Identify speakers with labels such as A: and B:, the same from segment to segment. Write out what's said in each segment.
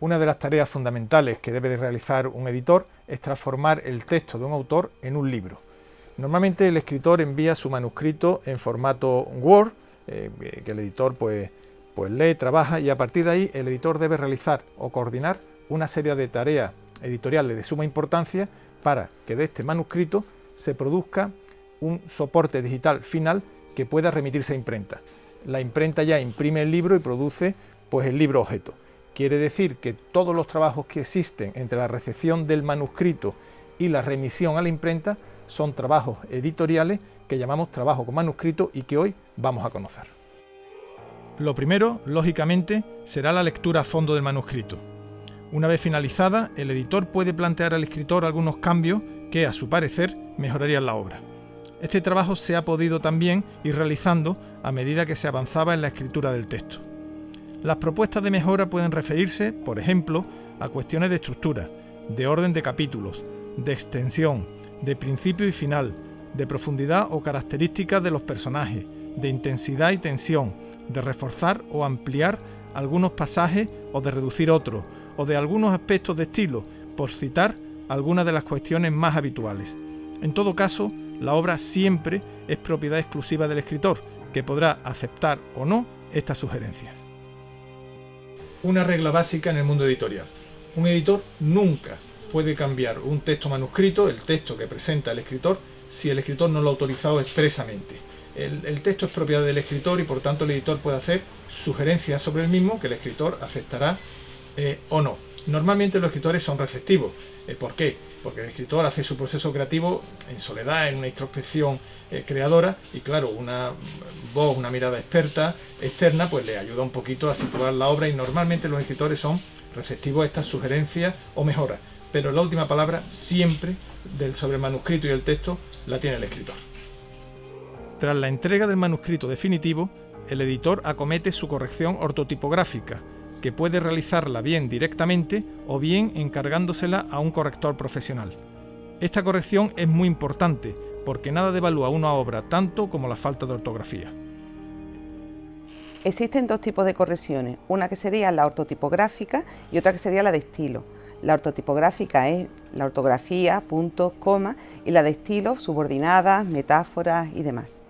A: Una de las tareas fundamentales que debe de realizar un editor es transformar el texto de un autor en un libro. Normalmente el escritor envía su manuscrito en formato Word, que el editor pues lee, trabaja, y a partir de ahí el editor debe realizar o coordinar una serie de tareas editoriales de suma importancia para que de este manuscrito se produzca un soporte digital final que pueda remitirse a imprenta. La imprenta ya imprime el libro y produce pues el libro objeto. Quiere decir que todos los trabajos que existen entre la recepción del manuscrito y la remisión a la imprenta son trabajos editoriales que llamamos trabajo con manuscrito y que hoy vamos a conocer. Lo primero, lógicamente, será la lectura a fondo del manuscrito. Una vez finalizada, el editor puede plantear al escritor algunos cambios que, a su parecer, mejorarían la obra. Este trabajo se ha podido también ir realizando a medida que se avanzaba en la escritura del texto. Las propuestas de mejora pueden referirse, por ejemplo, a cuestiones de estructura, de orden de capítulos, de extensión, de principio y final, de profundidad o características de los personajes, de intensidad y tensión, de reforzar o ampliar algunos pasajes o de reducir otros, o de algunos aspectos de estilo, por citar algunas de las cuestiones más habituales. En todo caso, la obra siempre es propiedad exclusiva del escritor, que podrá aceptar o no estas sugerencias. Una regla básica en el mundo editorial. Un editor nunca puede cambiar un texto manuscrito, el texto que presenta el escritor, si el escritor no lo ha autorizado expresamente. El texto es propiedad del escritor y por tanto el editor puede hacer sugerencias sobre el mismo que el escritor aceptará o no. Normalmente los escritores son receptivos. ¿Por qué? Porque el escritor hace su proceso creativo en soledad, en una introspección creadora, y claro, una voz, una mirada experta, externa, pues le ayuda un poquito a situar la obra, y normalmente los escritores son receptivos a estas sugerencias o mejoras, pero la última palabra siempre sobre el manuscrito y el texto la tiene el escritor. Tras la entrega del manuscrito definitivo, el editor acomete su corrección ortotipográfica, que puede realizarla bien directamente o bien encargándosela a un corrector profesional. Esta corrección es muy importante porque nada devalúa una obra tanto como la falta de ortografía.
B: Existen dos tipos de correcciones, una que sería la ortotipográfica y otra que sería la de estilo. La ortotipográfica es la ortografía, puntos, comas, y la de estilo, subordinadas, metáforas y demás.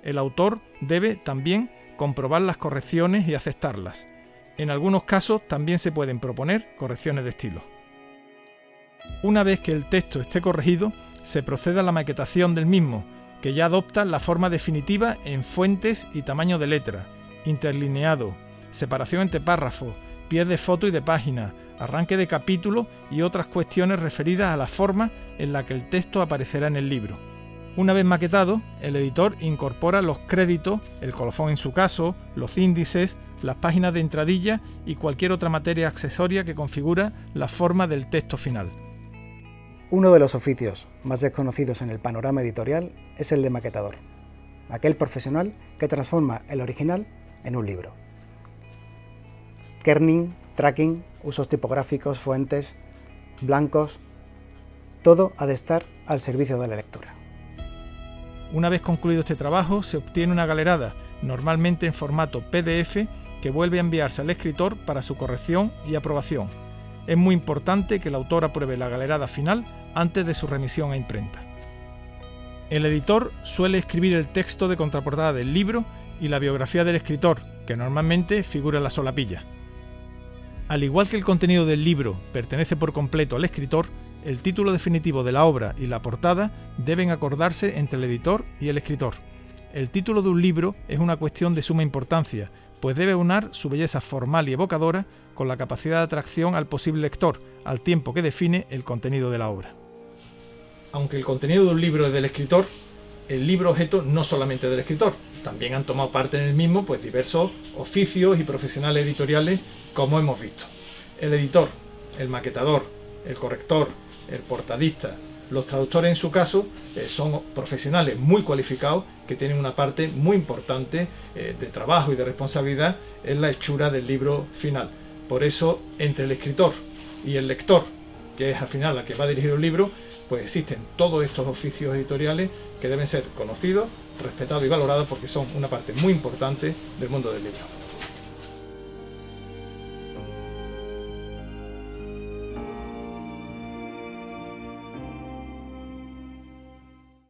A: El autor debe también comprobar las correcciones y aceptarlas. En algunos casos también se pueden proponer correcciones de estilo. Una vez que el texto esté corregido, se procede a la maquetación del mismo, que ya adopta la forma definitiva en fuentes y tamaño de letra, interlineado, separación entre párrafos, pies de foto y de página, arranque de capítulo y otras cuestiones referidas a la forma en la que el texto aparecerá en el libro. Una vez maquetado, el editor incorpora los créditos, el colofón en su caso, los índices, las páginas de entradilla y cualquier otra materia accesoria que configura la forma del texto final.
C: Uno de los oficios más desconocidos en el panorama editorial es el de maquetador, aquel profesional que transforma el original en un libro. Kerning, tracking, usos tipográficos, fuentes, blancos, todo ha de estar al servicio de la lectura.
A: Una vez concluido este trabajo, se obtiene una galerada, normalmente en formato PDF, que vuelve a enviarse al escritor para su corrección y aprobación. Es muy importante que el autor apruebe la galerada final antes de su remisión a imprenta. El editor suele escribir el texto de contraportada del libro y la biografía del escritor, que normalmente figura en la solapilla. Al igual que el contenido del libro pertenece por completo al escritor, el título definitivo de la obra y la portada deben acordarse entre el editor y el escritor. El título de un libro es una cuestión de suma importancia, pues debe aunar su belleza formal y evocadora con la capacidad de atracción al posible lector, al tiempo que define el contenido de la obra. Aunque el contenido de un libro es del escritor, el libro objeto no solamente es del escritor, también han tomado parte en el mismo pues diversos oficios y profesionales editoriales, como hemos visto. El editor, el maquetador, el corrector, el portadista, los traductores en su caso son profesionales muy cualificados que tienen una parte muy importante de trabajo y de responsabilidad en la hechura del libro final. Por eso, entre el escritor y el lector, que es al final a que va dirigido el libro, pues existen todos estos oficios editoriales que deben ser conocidos, respetados y valorados porque son una parte muy importante del mundo del libro.